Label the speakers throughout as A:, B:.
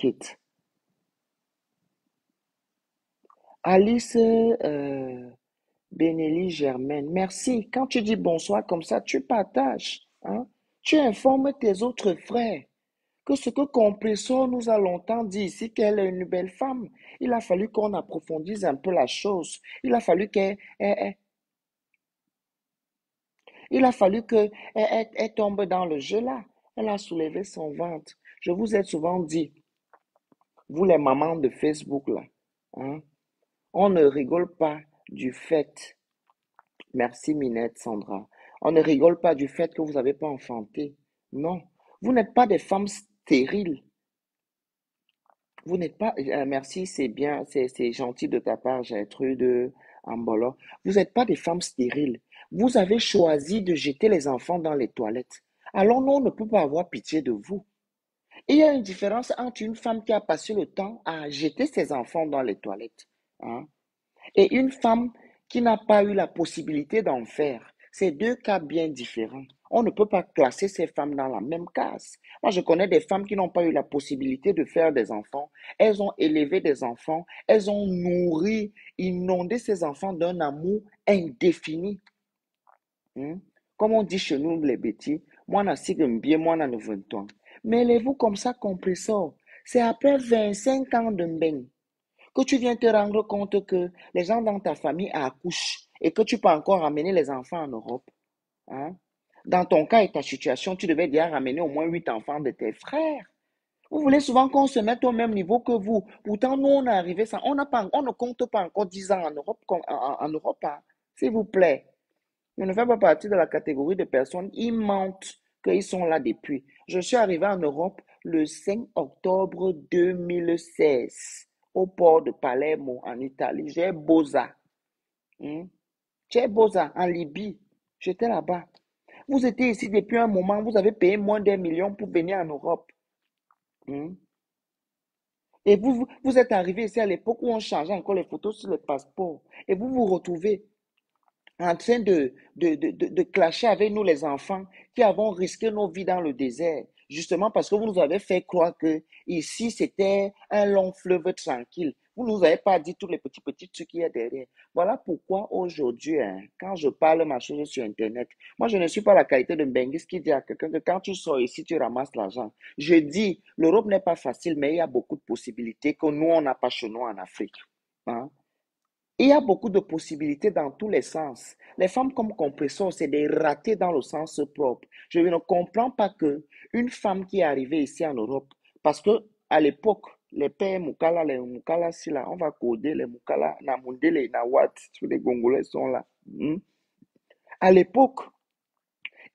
A: Kate. Alice Benelli Germaine, merci. Quand tu dis bonsoir comme ça, tu partages, hein? Tu informes tes autres frères que ce que Compresso nous a longtemps dit ici, qu'elle est une belle femme. Il a fallu qu'on approfondisse un peu la chose. Il a fallu qu'elle tombe dans le jeu là. Elle a soulevé son ventre. Je vous ai souvent dit, vous les mamans de Facebook là, hein, on ne rigole pas du fait. Merci Minette Sandra. On ne rigole pas du fait que vous n'avez pas enfanté. Non, vous n'êtes pas des femmes stériles. Vous n'êtes pas. Merci, c'est bien, c'est gentil de ta part, Gertrude Ambolo. Vous n'êtes pas des femmes stériles. Vous avez choisi de jeter les enfants dans les toilettes. Alors, nous, on ne peut pas avoir pitié de vous. Il y a une différence entre une femme qui a passé le temps à jeter ses enfants dans les toilettes, hein, et une femme qui n'a pas eu la possibilité d'en faire. C'est deux cas bien différents. On ne peut pas classer ces femmes dans la même case. Moi, je connais des femmes qui n'ont pas eu la possibilité de faire des enfants. Elles ont élevé des enfants. Elles ont nourri, inondé ces enfants d'un amour indéfini, hein. Comme on dit chez nous, les bêtis, moi, je bien, moi, je ne toi. Mêlez-vous comme ça, compressor. C'est après 25 ans de mbeng que tu viens te rendre compte que les gens dans ta famille accouchent et que tu peux encore ramener les enfants en Europe, hein? Dans ton cas et ta situation, tu devais déjà ramener au moins 8 enfants de tes frères. Vous voulez souvent qu'on se mette au même niveau que vous. Pourtant, nous, on est arrivé ça. On ne compte pas encore 10 ans en Europe, en Europe, hein. S'il vous plaît. Je ne fais pas partie de la catégorie de personnes qui mentent qu'ils sont là depuis. Je suis arrivé en Europe le 5 octobre 2016 au port de Palermo en Italie. J'ai Bosa. Hein? J'ai Bosa en Libye. J'étais là-bas. Vous étiez ici depuis un moment. Vous avez payé moins d'1 million pour venir en Europe. Hein? Et vous êtes arrivé ici à l'époque où on changeait encore les photos sur le passeport. Et vous vous retrouvez en train de clasher avec nous les enfants qui avons risqué nos vies dans le désert, justement parce que vous nous avez fait croire que ici c'était un long fleuve tranquille. Vous ne nous avez pas dit tous les petits trucs qu'il y a derrière. Voilà pourquoi aujourd'hui, hein, quand je parle ma chose sur Internet, moi je ne suis pas la qualité de Bengis qui dit à quelqu'un que quand tu sors ici, tu ramasses l'argent. Je dis, l'Europe n'est pas facile, mais il y a beaucoup de possibilités que nous, on n'a pas chez nous en Afrique, hein. Il y a beaucoup de possibilités dans tous les sens. Les femmes comme Compressor, c'est des ratés dans le sens propre. Je ne comprends pas que une femme qui est arrivée ici en Europe, parce que à l'époque, les pères Mukala, les Mukala, si là, on va coder les Mukala, Namundele, Nawat, tous les Congolais sont là. Hmm. À l'époque,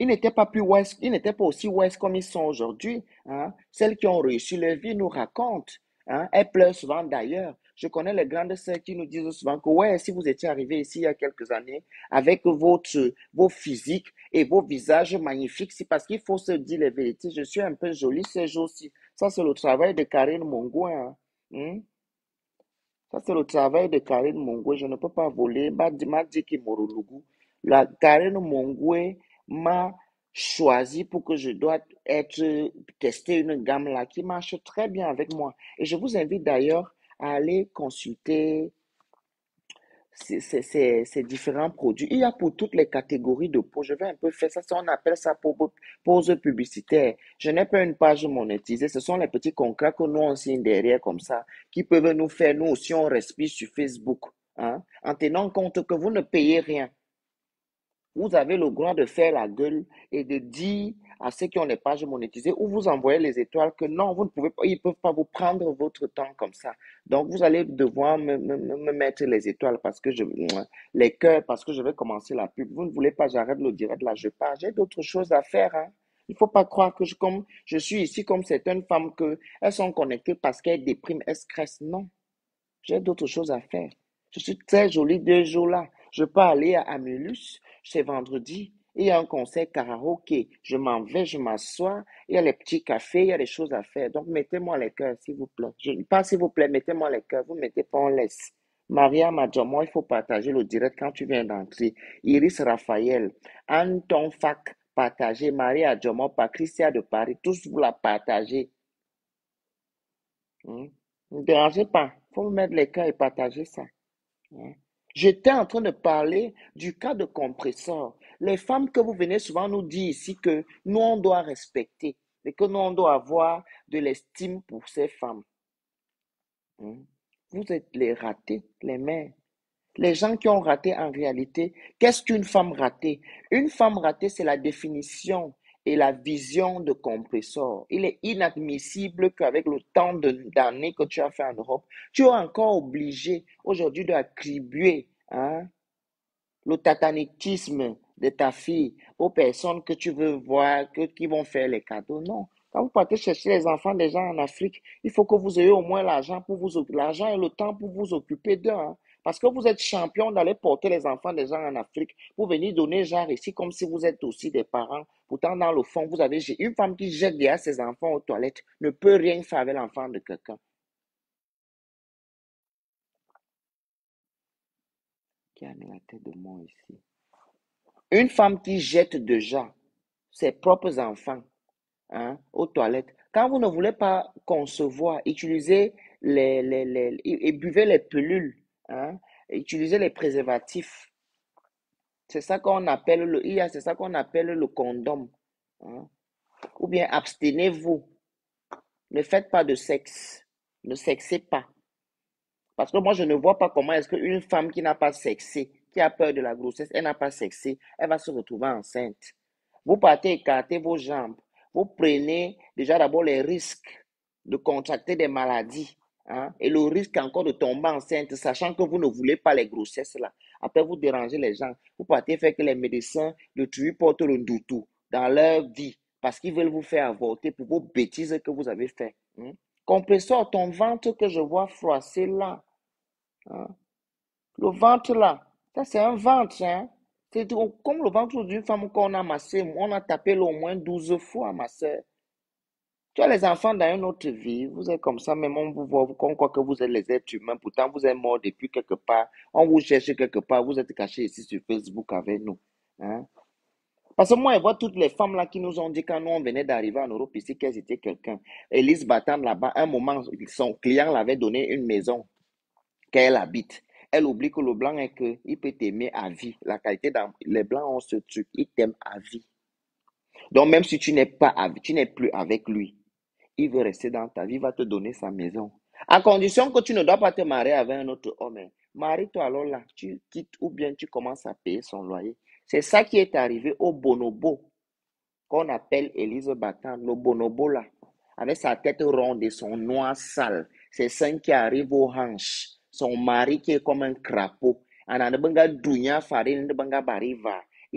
A: ils n'étaient pas plus ouest, ils n'étaient pas aussi ouest comme ils sont aujourd'hui, hein. Celles qui ont réussi leur vie nous racontent, hein. Elles pleurent souvent d'ailleurs. Je connais les grandes sœurs qui nous disent souvent que ouais, si vous étiez arrivés ici il y a quelques années avec vos physiques et vos visages magnifiques, c'est parce qu'il faut se dire les vérités. Je suis un peu jolie ces jours-ci. Ça, c'est le travail de Karine Mongouin, hein. Hmm. Ça, c'est le travail de Karine Mongoué. Je ne peux pas voler. M'a dit qu'il Morulugu. La Karine Mongoué m'a choisi pour que je dois tester une gamme là qui marche très bien avec moi. Et je vous invite d'ailleurs à aller consulter ces différents produits. Il y a pour toutes les catégories de peau. Je vais un peu faire ça. On appelle ça pause publicitaire. Je n'ai pas une page monétisée. Ce sont les petits contrats que nous on signe derrière comme ça, qui peuvent nous faire, nous aussi, on respire sur Facebook, hein, en tenant compte que vous ne payez rien. Vous avez le droit de faire la gueule et de dire à ceux qui ont les pages monétisées ou vous envoyez les étoiles que non, vous ne pouvez pas, ils ne peuvent pas vous prendre votre temps comme ça. Donc, vous allez devoir me mettre les étoiles parce que les cœurs, parce que je vais commencer la pub. Vous ne voulez pas, j'arrête le direct là, je pars. J'ai d'autres choses à faire, hein. Il ne faut pas croire que comme je suis ici comme certaines femmes que elles sont connectées parce qu'elles dépriment, elles stressent. Non, j'ai d'autres choses à faire. Je suis très jolie 2 jours là. Je peux aller à Amulus, c'est vendredi. Il y a un concert karaoké. Je m'en vais, je m'assois. Il y a les petits cafés, il y a des choses à faire. Donc, mettez-moi les cœurs, s'il vous plaît. Pas s'il vous plaît, mettez-moi les cœurs. Vous mettez pas, on laisse. Maria Madjamo, il faut partager le direct quand tu viens d'entrer. Iris Raphaël, Anton Fac, partagez. Maria Adjomo, Patricia de Paris, tous vous la partagez. Hein. Ne dérangez pas. Il faut me mettre les cas et partager ça. Hein. J'étais en train de parler du cas de compresseur. Les femmes que vous venez souvent nous dire ici que nous, on doit respecter et que nous, on doit avoir de l'estime pour ces femmes. Hein. Vous êtes les ratés, les mères. Les gens qui ont raté en réalité, qu'est-ce qu'une femme ratée? Une femme ratée, c'est la définition et la vision de compresseur. Il est inadmissible qu'avec le temps d'années que tu as fait en Europe, tu es encore obligé aujourd'hui d'attribuer, hein, le tatanétisme de ta fille aux personnes que tu veux voir, qui vont faire les cadeaux. Non. Quand vous partez chercher les enfants des gens en Afrique, il faut que vous ayez au moins l'argent et le temps pour vous occuper d'eux. Hein. Parce que vous êtes champion d'aller porter les enfants des gens en Afrique pour venir donner genre ici comme si vous êtes aussi des parents. Pourtant, dans le fond, vous avez une femme qui jette derrière ses enfants aux toilettes ne peut rien faire avec l'enfant de quelqu'un. Qui a mis la tête de moi ici? Une femme qui jette déjà ses propres enfants, hein, aux toilettes. Quand vous ne voulez pas concevoir, utilisez et buvez les pilules, hein, utilisez les préservatifs. C'est ça qu'on appelle c'est ça qu'on appelle le condom. Hein. Ou bien abstenez-vous. Ne faites pas de sexe. Ne sexez pas. Parce que moi, je ne vois pas comment est-ce qu'une femme qui n'a pas sexé, qui a peur de la grossesse, elle n'a pas sexé, elle va se retrouver enceinte. Vous partez écarter vos jambes. Vous prenez déjà d'abord les risques de contracter des maladies, hein, et le risque encore de tomber enceinte, sachant que vous ne voulez pas les grossesses là. Après, vous dérangez les gens. Vous partez faire que les médecins de tuer portent le doutou dans leur vie parce qu'ils veulent vous faire avorter pour vos bêtises que vous avez faites. Hein. Compresseur, ton ventre que je vois froisser là, hein. Le ventre là, ça c'est un ventre, hein. C'est comme le ventre d'une femme qu'on a massé, on a tapé au moins 12 fois, ma soeur. Tu as les enfants dans une autre vie, vous êtes comme ça, même on vous voit, on croit que vous êtes les êtres humains, pourtant vous êtes morts depuis quelque part, on vous cherche quelque part, vous êtes cachés ici sur Facebook avec nous. Hein. Parce que moi, je vois toutes les femmes là qui nous ont dit quand nous on venait d'arriver en Europe ici qu'elles étaient quelqu'un. Elise Batam là-bas, un moment, son client l'avait donné une maison qu'elle habite. Elle oublie que le blanc est que il peut t'aimer à vie. La qualité dans les blancs ont ce truc, ils t'aiment à vie. Donc même si tu n'es pas tu n'es plus avec lui, il veut rester dans ta vie, il va te donner sa maison. À condition que tu ne dois pas te marier avec un autre homme. Marie-toi alors là, tu quittes ou bien tu commences à payer son loyer. C'est ça qui est arrivé au bonobo qu'on appelle Élise Batan, le bonobo là, avec sa tête ronde et son noir sale, ses seins qui arrivent aux hanches, son mari qui est comme un crapaud. Il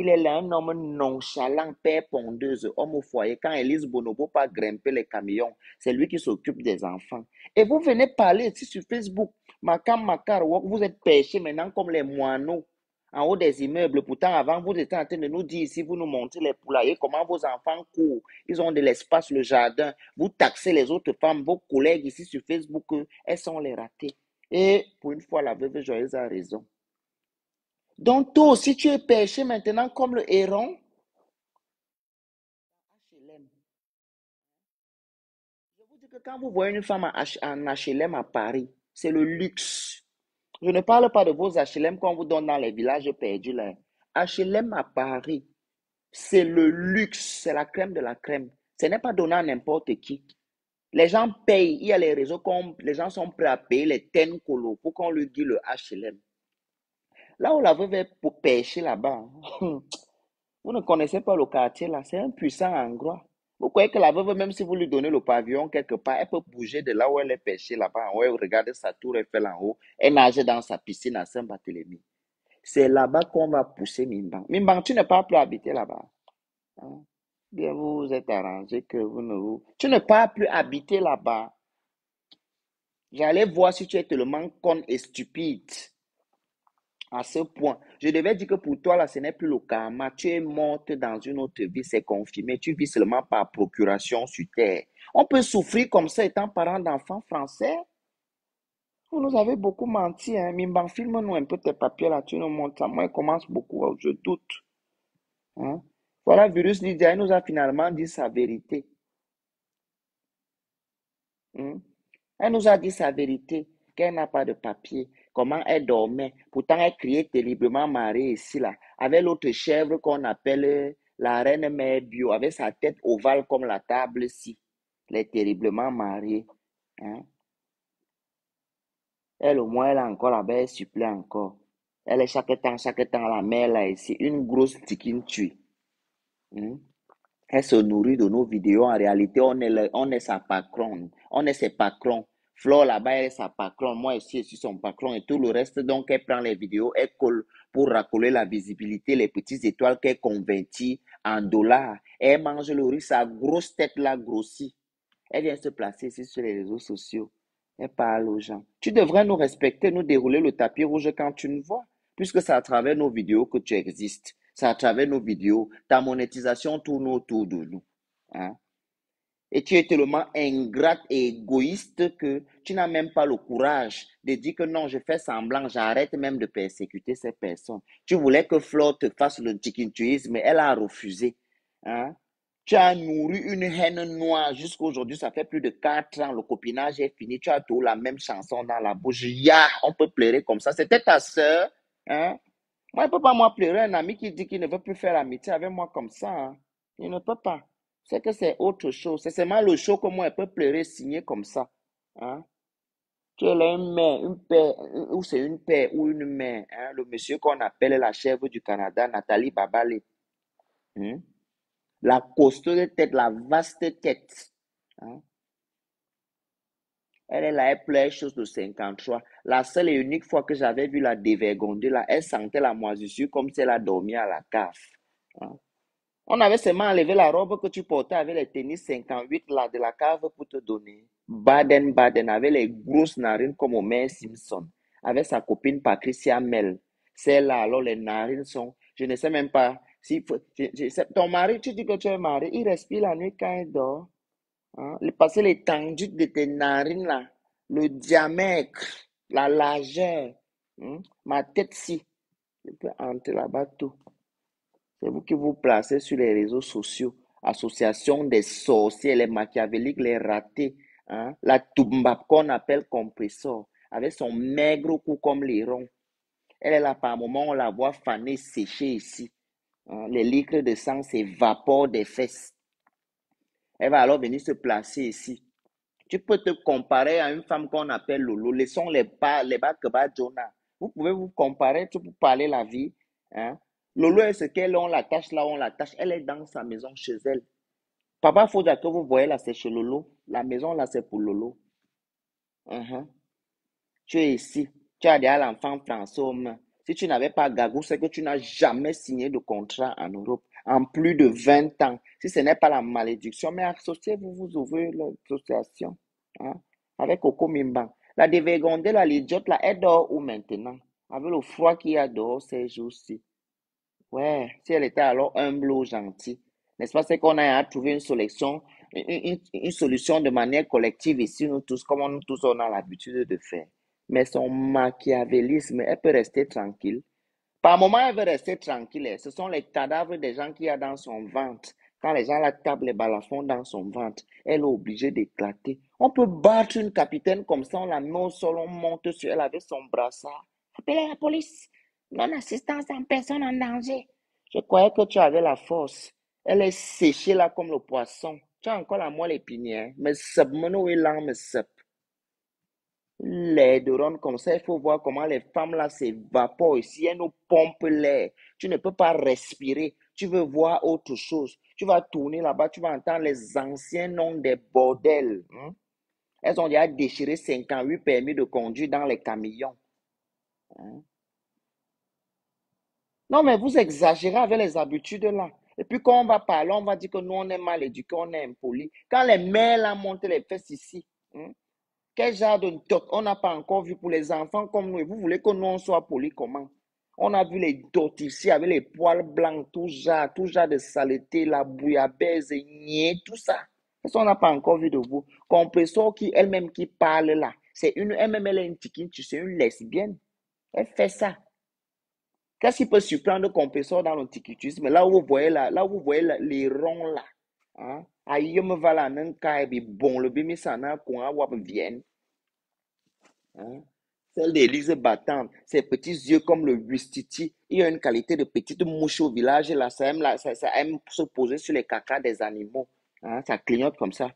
A: est là un homme nonchalant, père pondeuse, homme au foyer. Quand Élise Bonobo pas grimper les camions, c'est lui qui s'occupe des enfants. Et vous venez parler ici sur Facebook, Makam Makar, vous êtes pêchés maintenant comme les moineaux en haut des immeubles. Pourtant, avant, vous étiez en train de nous dire ici, vous nous montrez les poulaillers, comment vos enfants courent. Ils ont de l'espace, le jardin. Vous taxez les autres femmes, vos collègues ici sur Facebook, elles sont les ratées. Et pour une fois, la veuve joyeuse a raison. Donc, toi aussi, tu es pêché maintenant comme le héron. HLM. Je vous dis que quand vous voyez une femme en HLM à Paris, c'est le luxe. Je ne parle pas de vos HLM qu'on vous donne dans les villages perdus là. HLM à Paris, c'est le luxe, c'est la crème de la crème. Ce n'est pas donné à n'importe qui. Les gens payent, il y a les réseaux, les gens sont prêts à payer les ten colos pour qu'on lui dise le HLM. Là où la veuve est pour pêcher là-bas, vous ne connaissez pas le quartier là, c'est un puissant endroit. Vous croyez que la veuve, même si vous lui donnez le pavillon quelque part, elle peut bouger de là où elle est pêchée là-bas, où elle regarde sa tour Eiffel en haut, elle nage dans sa piscine à Saint-Barthélemy. C'est là-bas qu'on va pousser Mimban. Mimban, tu n'es pas plus habiter là-bas. Hein. Bien, vous vous êtes arrangé que vous ne vous... Tu ne peux plus habiter là-bas. J'allais voir si tu es tellement con et stupide à ce point. Je devais dire que pour toi, là, ce n'est plus le karma. Tu es morte dans une autre vie, c'est confirmé. Tu vis seulement par procuration sur terre. On peut souffrir comme ça étant parent d'enfants français. Vous nous avez beaucoup menti. Hein. Mimban, filme-nous un peu tes papiers là. Tu nous montres ça. Moi, il commence beaucoup. Je doute. Hein. Voilà, Virus Lydia, il nous a finalement dit sa vérité. Hein. Elle nous a dit sa vérité, qu'elle n'a pas de papier, comment elle dormait. Pourtant, elle criait terriblement mariée ici, là, avec l'autre chèvre qu'on appelle la reine mère bio, avec sa tête ovale comme la table ici. Elle est terriblement mariée. Hein. Elle, au moins, elle a encore la belle supplée encore. Elle est chaque temps, la mère là ici, une grosse tiquine tue. Hein. Elle se nourrit de nos vidéos. En réalité, on est sa patronne. On est ses patrons. Flore là-bas, elle est sa patronne. Moi ici, je suis son patron. Et tout le reste, donc, elle prend les vidéos, elle colle pour racoler la visibilité, les petites étoiles qu'elle convertit en dollars. Et elle mange le riz, sa grosse tête là grossit. Elle vient se placer ici sur les réseaux sociaux. Elle parle aux gens. Tu devrais nous respecter, nous dérouler le tapis rouge quand tu nous vois, puisque c'est à travers nos vidéos que tu existes. C'est à travers nos vidéos. Ta monétisation tourne autour de nous. Hein? Et tu es tellement ingrate et égoïste que tu n'as même pas le courage de dire que non, je fais semblant, j'arrête même de persécuter ces personnes. Tu voulais que Flore te fasse le tikintuisme, mais elle a refusé. Hein? Tu as nourri une haine noire jusqu'à aujourd'hui, ça fait plus de 4 ans, le copinage est fini, tu as toujours la même chanson dans la bouche. Ya, on peut pleurer comme ça. C'était ta sœur. Hein? Moi, je ne peux pas moi pleurer un ami qui dit qu'il ne veut plus faire amitié avec moi comme ça. Hein. Il ne peut pas. C'est que c'est autre chose. C'est seulement le show que moi, je peux pleurer signer comme ça. Hein. Tu es là une mère, une père, ou c'est une père ou une mère. Hein. Le monsieur qu'on appelle la chèvre du Canada, Nathalie Babale. Hein. La costaud tête, la vaste tête. Hein. Elle est là, elle pleure chose de 53. La seule et unique fois que j'avais vu la dévergondée, là, elle sentait la moisissure comme si elle a dormi à la cave. Hein. On avait seulement enlevé la robe que tu portais avec les tennis 58 là de la cave pour te donner. Baden avec les grosses narines comme Homer Simpson, avec sa copine Patricia Mel. Celle-là, alors les narines sont, je ne sais même pas si ton mari, tu dis que tu es marié, il respire la nuit quand il dort. Hein? Parce que l'étendue de tes narines là, le diamètre, la largeur, hein? Ma tête si, je peux entrer là-bas tout. C'est vous qui vous placez sur les réseaux sociaux. Association des sorciers, les machiavéliques, les ratés. Hein? La Toumba qu'on appelle compresseur, avec son maigre cou comme liron. Elle est là par moment, on la voit faner, sécher ici. Hein? Les litres de sang s'évaporent des fesses. Elle va alors venir se placer ici. Tu peux te comparer à une femme qu'on appelle Lolo. Laissons les bas que bas Jonah. Vous pouvez vous comparer, tu peux parler la vie. Hein? Lolo est ce qu'elle, on l'attache là, on l'attache. Elle est dans sa maison chez elle. Papa, faut dire que vous voyez là, c'est chez Lolo. La maison là, c'est pour Lolo. Mhm. Tu es ici. Tu as déjà l'enfant français aux mains. Si tu n'avais pas Gagou, c'est que tu n'as jamais signé de contrat en Europe en plus de 20 ans. Si ce n'est pas la malédiction, mais associez-vous, vous ouvrez l'association. Hein, avec Coco Mimban. La dévergondée, là, l'idiote, là, elle dort où maintenant? Avec le froid qu'il y a dehors ces jours-ci. Ouais, si elle était alors humble ou gentille. N'est-ce pas? C'est qu'on a trouvé une solution, une solution de manière collective ici, nous tous, comme nous tous, on a l'habitude de faire. Mais son machiavélisme, elle peut rester tranquille. Par moment, elle veut rester tranquille. Ce sont les cadavres des gens qu'il y a dans son ventre. Quand les gens la tapent les balafons dans son ventre, elle est obligée d'éclater. On peut battre une capitaine comme ça, on la met au sol, on monte sur elle avec son brassard. Appelez la police. Non-assistance en personne en danger. Je croyais que tu avais la force. Elle est séchée là comme le poisson. Tu as encore la moelle épinière. Mais sub, mon est là, mais sub. L'air de ronde comme ça, il faut voir comment les femmes là s'évaporent ici. Elles nous pompent l'air. Tu ne peux pas respirer. Tu veux voir autre chose. Tu vas tourner là-bas, tu vas entendre les anciens noms des bordels. Hein. Elles ont déjà déchiré 58 permis de conduire dans les camions. Hein. Non, mais vous exagérez avec les habitudes là. Et puis quand on va parler, on va dire que nous, on est mal éduqués, on est impolis. Quand les mères là montent les fesses ici, hein, quel genre de dot on n'a pas encore vu pour les enfants comme nous? Et vous voulez que nous, on soit polis comment? On a vu les dots ici avec les poils blancs, tout genre de saleté, la bouillabaisse, niais, tout ça. Ça, on n'a pas encore vu de vous. Compressor qui, elle-même, qui parle là. C'est une, elle-même, elle est une tiquine, c'est une lesbienne. Elle fait ça. Qu'est-ce qui peut surprendre Compressor dans l'antiquitisme? Là où vous voyez, là où vous voyez les ronds là. Hein? Aïe, me va là, n'en bon, le bimi sana, qu'on a wap vienne. Hein. Celle d'Élise battante, ses petits yeux comme le Wistiti. Il y a une qualité de petite mouche au village, là, ça aime se poser sur les cacas des animaux. Hein, ça clignote comme ça.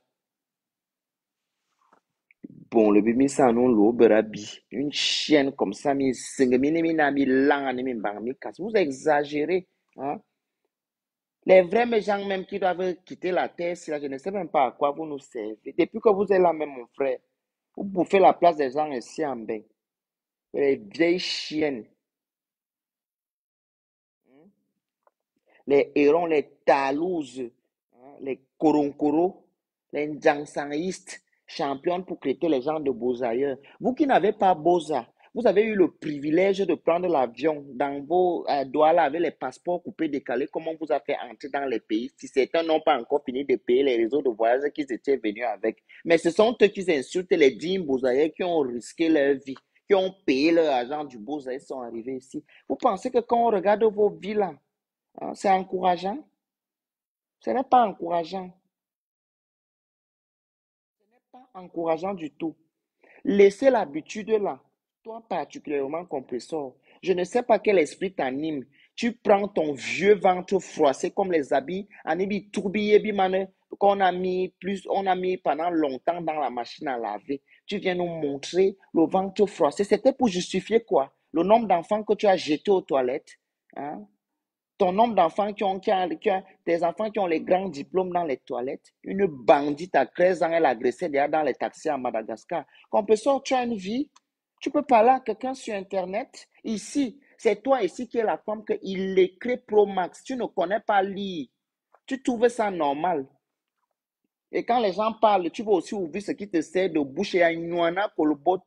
A: Bon, le bébé, ça, non, l'oberabi. Une chienne comme ça, mi singe, mi lang, mi bang, mi casse. Vous exagérez. Hein. Les vrais gens même qui doivent quitter la terre, si là, je ne sais même pas à quoi vous nous servez. Depuis que vous êtes là même, mon frère, vous bouffez la place des gens ici en bain. Les vieilles chiennes. Les hérons, les talouses, hein, les koronkoros, les njansangistes, championnes pour traiter les gens de beaux ailleurs. Vous qui n'avez pas Boza, vous avez eu le privilège de prendre l'avion dans vos Douala avec les passeports coupés, décalés. Comment vous avez fait entrer dans les pays si certains n'ont pas encore fini de payer les réseaux de voyage qu'ils étaient venus avec? Mais ce sont eux qui insultent les dignes Bozaïens qui ont risqué leur vie, qui ont payé leur argent du Bozaï, sont arrivés ici. Vous pensez que quand on regarde vos vies là, hein, c'est encourageant? Ce n'est pas encourageant. Pas encourageant du tout. Laissez l'habitude là. Toi particulièrement, compresseur. Je ne sais pas quel esprit t'anime. Tu prends ton vieux ventre froissé comme les habits, anibi tourbillé bimane, qu'on a mis plus, on a mis pendant longtemps dans la machine à laver. Tu viens nous montrer le ventre froissé. C'était pour justifier quoi? Le nombre d'enfants que tu as jetés aux toilettes, hein? Ton nombre d'enfants des enfants qui ont les grands diplômes dans les toilettes. Une bandite à 13 ans, elle agressait déjà dans les taxis à Madagascar. Compresseur, tu as une vie. Tu peux parler à quelqu'un sur Internet. Ici, c'est toi ici qui es la femme qu'il écrit Pro Max. Tu ne connais pas lire. Tu trouves ça normal. Et quand les gens parlent, tu vas aussi ouvrir ce qui te sert de bouche et à une kolbot.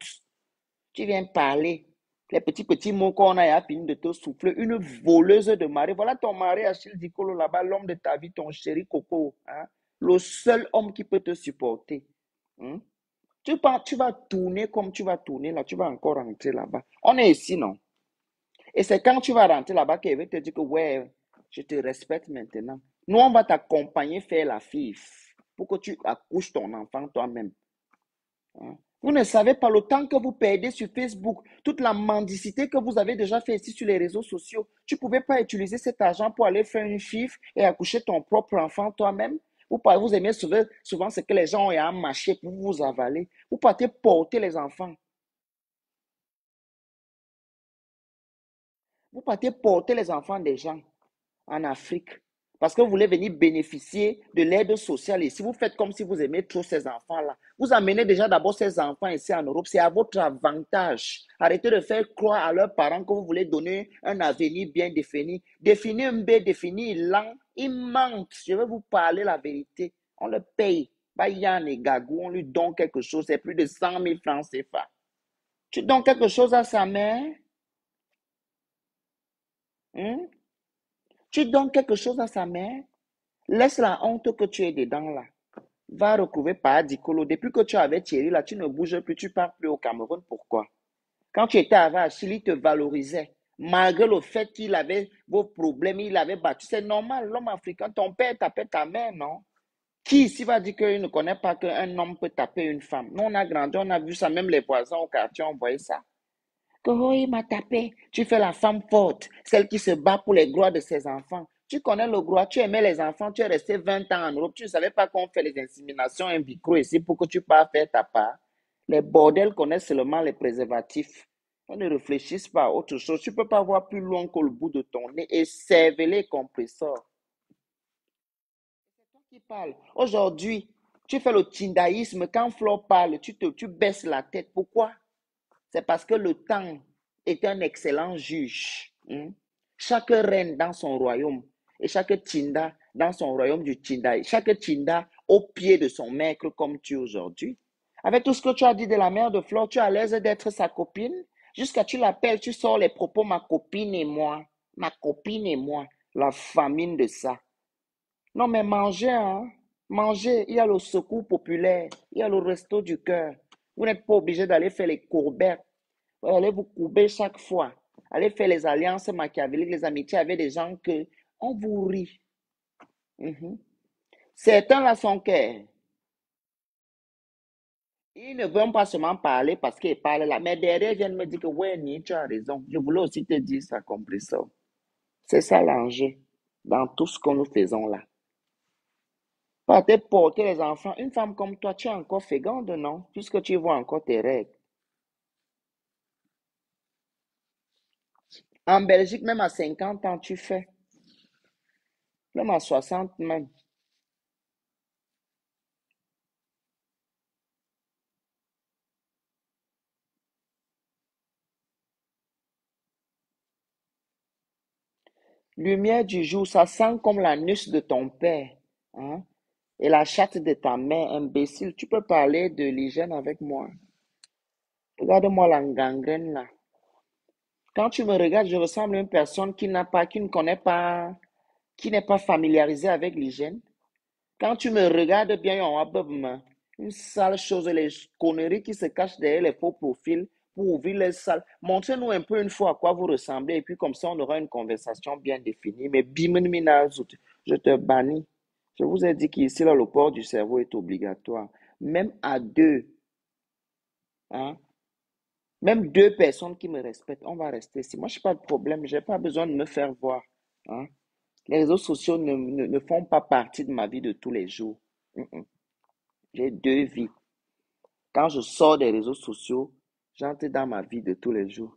A: Tu viens parler. Les petits mots qu'on a fini de te souffler. Une voleuse de mari. Voilà ton mari, Achille Dicolo, là-bas, l'homme de ta vie, ton chéri Coco. Hein? Le seul homme qui peut te supporter. Hein? Tu vas tourner comme tu vas tourner là. Tu vas encore rentrer là-bas. On est ici, non? Et c'est quand tu vas rentrer là-bas qu'il va te dire que, ouais, je te respecte maintenant. Nous, on va t'accompagner faire la FIF pour que tu accouches ton enfant toi-même. Hein. Vous ne savez pas le temps que vous perdez sur Facebook, toute la mendicité que vous avez déjà fait ici sur les réseaux sociaux. Tu ne pouvais pas utiliser cet argent pour aller faire une FIF et accoucher ton propre enfant toi-même. Vous aimez souvent ce que les gens ont à mâcher pour vous avaler. Vous partez porter les enfants. Vous partez porter les enfants des gens en Afrique. Parce que vous voulez venir bénéficier de l'aide sociale ici. Vous faites comme si vous aimez trop ces enfants-là. Vous amenez déjà d'abord ces enfants ici en Europe. C'est à votre avantage. Arrêtez de faire croire à leurs parents que vous voulez donner un avenir bien défini. Défini un B, défini lent. Il manque. Je vais vous parler la vérité. On le paye. Yann et Gagou, on lui donne quelque chose. C'est plus de 100 000 francs CFA. Tu donnes quelque chose à sa mère? Hein? Tu donnes quelque chose à sa mère? Laisse la honte que tu es dedans là. Va recouvrir par Dicolo. Depuis que tu avais Thierry là, tu ne bouges plus, tu pars plus au Cameroun. Pourquoi? Quand tu étais avec Achille, il te valorisait. Malgré le fait qu'il avait vos problèmes, il avait battu. C'est normal, l'homme africain, ton père tapait ta mère, non? Qui ici va dire qu'il ne connaît pas qu'un homme peut taper une femme? Nous, on a grandi, on a vu ça, même les voisins au quartier, on voyait ça. Que oh, il m'a tapé. Tu fais la femme forte, celle qui se bat pour les droits de ses enfants. Tu connais le droit, tu aimais les enfants, tu es resté 20 ans en Europe, tu ne savais pas qu'on fait les inséminations in vitro ici pour que tu puisses faire ta part. Les bordels connaissent seulement les préservatifs. On ne réfléchissent pas à autre chose. Tu ne peux pas voir plus loin que le bout de ton nez et servez les compresseurs. C'est toi qui parles. Aujourd'hui, tu fais le tindaïsme. Quand Flo parle, tu baisses la tête. Pourquoi? C'est parce que le temps est un excellent juge. Hein. Chaque reine dans son royaume et chaque Tinda dans son royaume du Tinda. Chaque Tinda au pied de son maître comme tu aujourd'hui. Avec tout ce que tu as dit de la mère de Flore, tu es à l'aise d'être sa copine. Jusqu'à tu l'appelles, tu sors les propos ma copine et moi. Ma copine et moi. La famine de ça. Non, mais mangez, hein. Mangez. Il y a le secours populaire. Il y a le resto du cœur. Vous n'êtes pas obligé d'aller faire les courbettes. Allez vous courber chaque fois. Allez faire les alliances machiavéliques, les amitiés avec des gens que on vous rit. Mhm. Certains là sont que Ils ne veulent pas seulement parler parce qu'ils parlent là, mais derrière, ils viennent me dire que ouais, tu as raison. Je voulais aussi te dire ça, compris ça. C'est ça l'enjeu dans tout ce que nous faisons là. Pas porter les enfants. Une femme comme toi, tu es encore féconde, non? Puisque tu vois encore tes règles. En Belgique, même à 50 ans, tu fais. Même à 60 même. Lumière du jour, ça sent comme l'anus de ton père. Hein? Et la chatte de ta mère, imbécile. Tu peux parler de l'hygiène avec moi. Regarde-moi la gangrène là. Quand tu me regardes, je ressemble à une personne qui ne connaît pas, qui n'est pas familiarisée avec l'hygiène. Quand tu me regardes bien, on a une sale chose, les conneries qui se cachent derrière les faux profils pour ouvrir les salles. Montrez-nous un peu une fois à quoi vous ressemblez et puis comme ça, on aura une conversation bien définie. Mais bimen minazut, je te bannis. Je vous ai dit qu'ici, là, le port du cerveau est obligatoire. Même à deux, hein, même deux personnes qui me respectent, on va rester ici. Moi, je n'ai pas de problème, je n'ai pas besoin de me faire voir. Hein. Les réseaux sociaux ne font pas partie de ma vie de tous les jours. Mm-mm. J'ai deux vies. Quand je sors des réseaux sociaux, j'entre dans ma vie de tous les jours.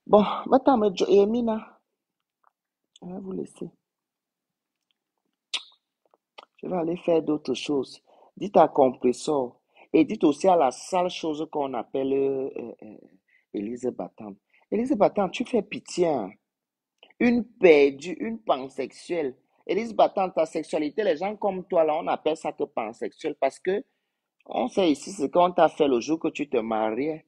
A: Bon, maintenant, Emina, je vais vous laisser. Je vais aller faire d'autres choses. Dites à Compressor et dites aussi à la sale chose qu'on appelle Élise Battant. Élise Battant, tu fais pitié. Hein. Une perdue, une pansexuelle. Élise Battant, ta sexualité, les gens comme toi, là, on appelle ça que pansexuel parce que on sait ici ce qu'on t'a fait le jour que tu te mariais.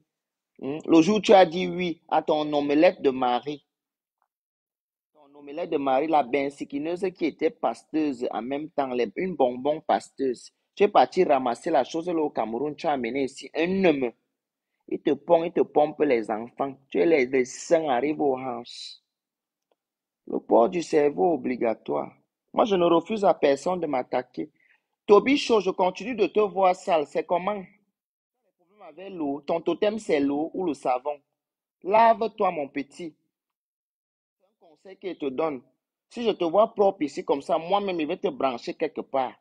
A: Le jour où tu as dit oui à ton omelette de mari, ton omelette de mari, la bensiquineuse qui était pasteuse en même temps, une bonbon pasteuse. Tu es parti ramasser la chose là au Cameroun, tu as amené ici un homme. Il te pompe les enfants. Tu es les seins arrivent aux hanches. Le port du cerveau obligatoire. Moi, je ne refuse à personne de m'attaquer. Toby Show, je continue de te voir sale. C'est comment? Le problème avec l'eau. Ton totem, c'est l'eau ou le savon. Lave-toi, mon petit. Conseil qu'il te donne. Si je te vois propre ici comme ça, moi-même, je vais te brancher quelque part.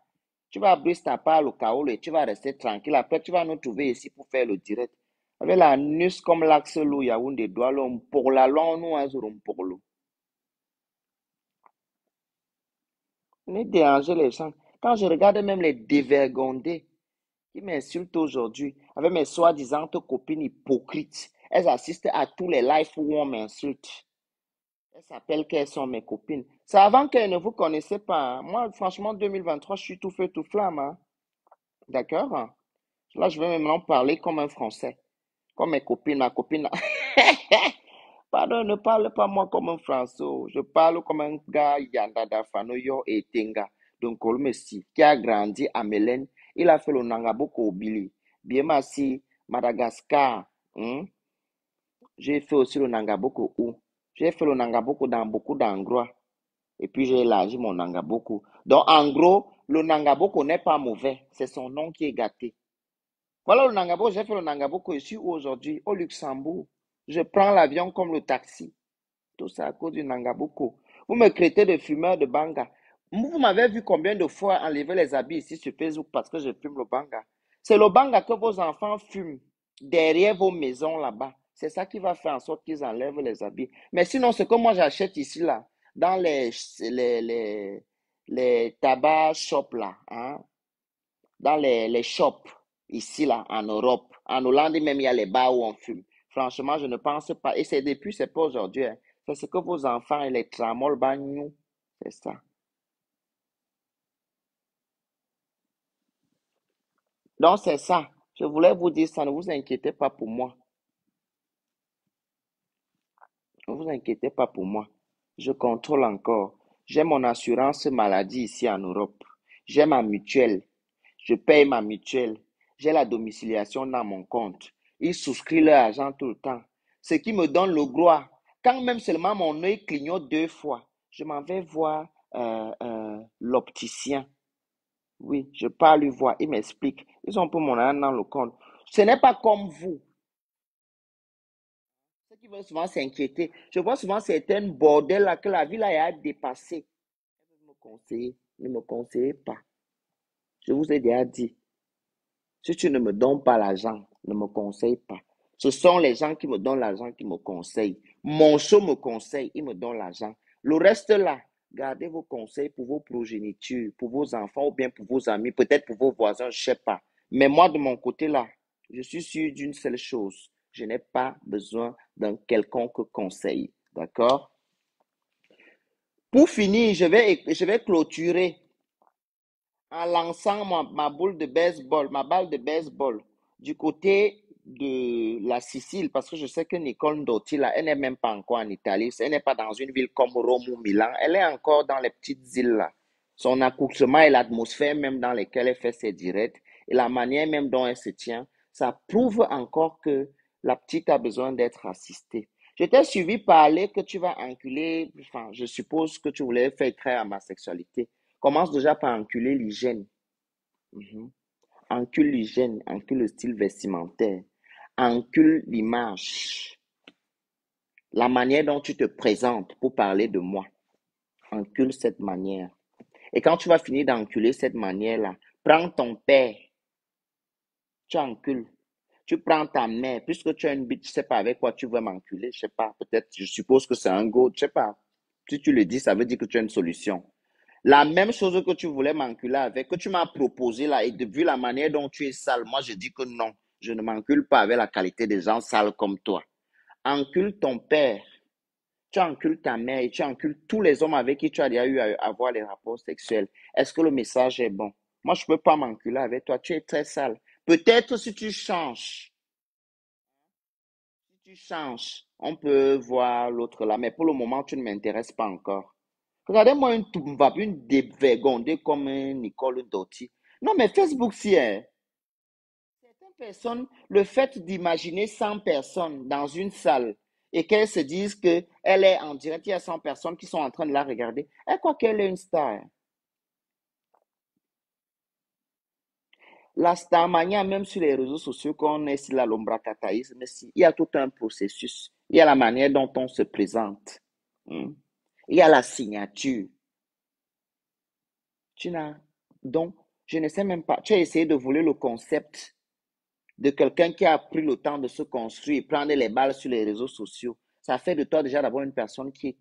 A: Tu vas abrir ta part au chaos et tu vas rester tranquille. Après, tu vas nous trouver ici pour faire le direct. Avec la nus comme l'axe l'eau, Yaoundé, doigt l'homme pour la longue, nous, azurum pour l'eau. Venez déranger les gens. Quand je regarde même les dévergondés qui m'insultent aujourd'hui, avec mes soi-disant copines hypocrites, elles assistent à tous les lives où on m'insulte. Elles s'appellent qu'elles sont mes copines. C'est avant qu'elles ne vous connaissaient pas. Hein. Moi, franchement, 2023, je suis tout feu, tout flamme. Hein. D'accord? Hein. Là, je vais maintenant parler comme un Français. Comme mes copines, ma copine. Pardon, ne parle pas moi comme un Français. Je parle comme un gars Yandada Fanoyo et Tenga. Donc, Olmessi, qui a grandi à Mélène. Il a fait le Nangaboko au Billy. Bien, merci, Madagascar. Hein. J'ai fait aussi le Nangaboko où? J'ai fait le Nangaboko dans beaucoup d'endroits. Et puis j'ai élargi mon Nangaboko. Donc en gros, le Nangaboko n'est pas mauvais. C'est son nom qui est gâté. Voilà le Nangaboko. J'ai fait le Nangaboko ici aujourd'hui, au Luxembourg. Je prends l'avion comme le taxi. Tout ça à cause du Nangaboko. Vous me traitez de fumeur de banga. Vous m'avez vu combien de fois enlever les habits ici sur Facebook parce que je fume le banga. C'est le banga que vos enfants fument derrière vos maisons là-bas. C'est ça qui va faire en sorte qu'ils enlèvent les habits. Mais sinon, ce que moi j'achète ici là, dans les tabac shops là, hein, dans les shops ici là, en Europe, en Hollande même, il y a les bars où on fume. Franchement, je ne pense pas, et c'est depuis, c'est pas aujourd'hui, hein. C'est ce que vos enfants et les tramol bagnou, c'est ça. Donc c'est ça. Je voulais vous dire ça, ne vous inquiétez pas pour moi. Ne vous inquiétez pas pour moi. Je contrôle encore. J'ai mon assurance maladie ici en Europe. J'ai ma mutuelle. Je paye ma mutuelle. J'ai la domiciliation dans mon compte. Ils souscrivent leur argent tout le temps. Ce qui me donne le droit. Quand même seulement mon œil clignote deux fois, je m'en vais voir l'opticien. Oui, je parle, lui voir, il m'explique. Ils ont pour mon argent dans le compte. Ce n'est pas comme vous. Ceux qui veulent souvent s'inquiéter. Je vois souvent certains bordels là que la vie là a dépassé. Ne me conseillez, ne me conseillez pas. Je vous ai déjà dit. Si tu ne me donnes pas l'argent, ne me conseille pas. Ce sont les gens qui me donnent l'argent qui me conseillent. Mon show me conseille, il me donne l'argent. Le reste là, gardez vos conseils pour vos progénitures, pour vos enfants ou bien pour vos amis, peut-être pour vos voisins, je ne sais pas. Mais moi, de mon côté là, je suis sûr d'une seule chose. Je n'ai pas besoin d'un quelconque conseil. D'accord? Pour finir, je vais clôturer en lançant ma boule de baseball, ma balle de baseball du côté de la Sicile, parce que je sais que Nicole Dotti, là, elle n'est même pas encore en Italie, elle n'est pas dans une ville comme Rome ou Milan, elle est encore dans les petites îles là. Son accoutrement et l'atmosphère même dans lesquelles elle fait ses directs et la manière même dont elle se tient, ça prouve encore que la petite a besoin d'être assistée. Je t'ai suivi parler que tu vas enculer, enfin, je suppose que tu voulais faire très à ma sexualité. Commence déjà par enculer l'hygiène. Mhm. Encule l'hygiène, encule le style vestimentaire, encule l'image, la manière dont tu te présentes pour parler de moi. Encule cette manière. Et quand tu vas finir d'enculer cette manière-là, prends ton père, tu encules. Tu prends ta mère, puisque tu as une bite, je ne sais pas avec quoi tu veux m'enculer, je ne sais pas, peut-être, je suppose que c'est un go, je ne sais pas. Si tu le dis, ça veut dire que tu as une solution. La même chose que tu voulais m'enculer avec, que tu m'as proposé là, et vu la manière dont tu es sale, moi je dis que non, je ne m'encule pas avec la qualité des gens sales comme toi. Encule ton père, tu encules ta mère et tu encules tous les hommes avec qui tu as déjà eu à avoir les rapports sexuels. Est-ce que le message est bon? Moi, je ne peux pas m'enculer avec toi, tu es très sale. Peut-être si tu changes, on peut voir l'autre là, mais pour le moment, tu ne m'intéresses pas encore. Regardez-moi une Toumba, une dévergondée comme Nicole Dotti. Non, mais Facebook, si, hein. Certaines personnes, le fait d'imaginer 100 personnes dans une salle et qu'elles se disent qu'elle est en direct, il y a 100 personnes qui sont en train de la regarder, elle croit qu'elle est une star. La starmania, même sur les réseaux sociaux, qu'on est sur la lombracataïsme, il y a tout un processus. Il y a la manière dont on se présente. Hmm. Il y a la signature. Tu n'as donc, je ne sais même pas. Tu as essayé de voler le concept de quelqu'un qui a pris le temps de se construire, prendre les balles sur les réseaux sociaux. Ça fait de toi déjà d'abord une personne qui est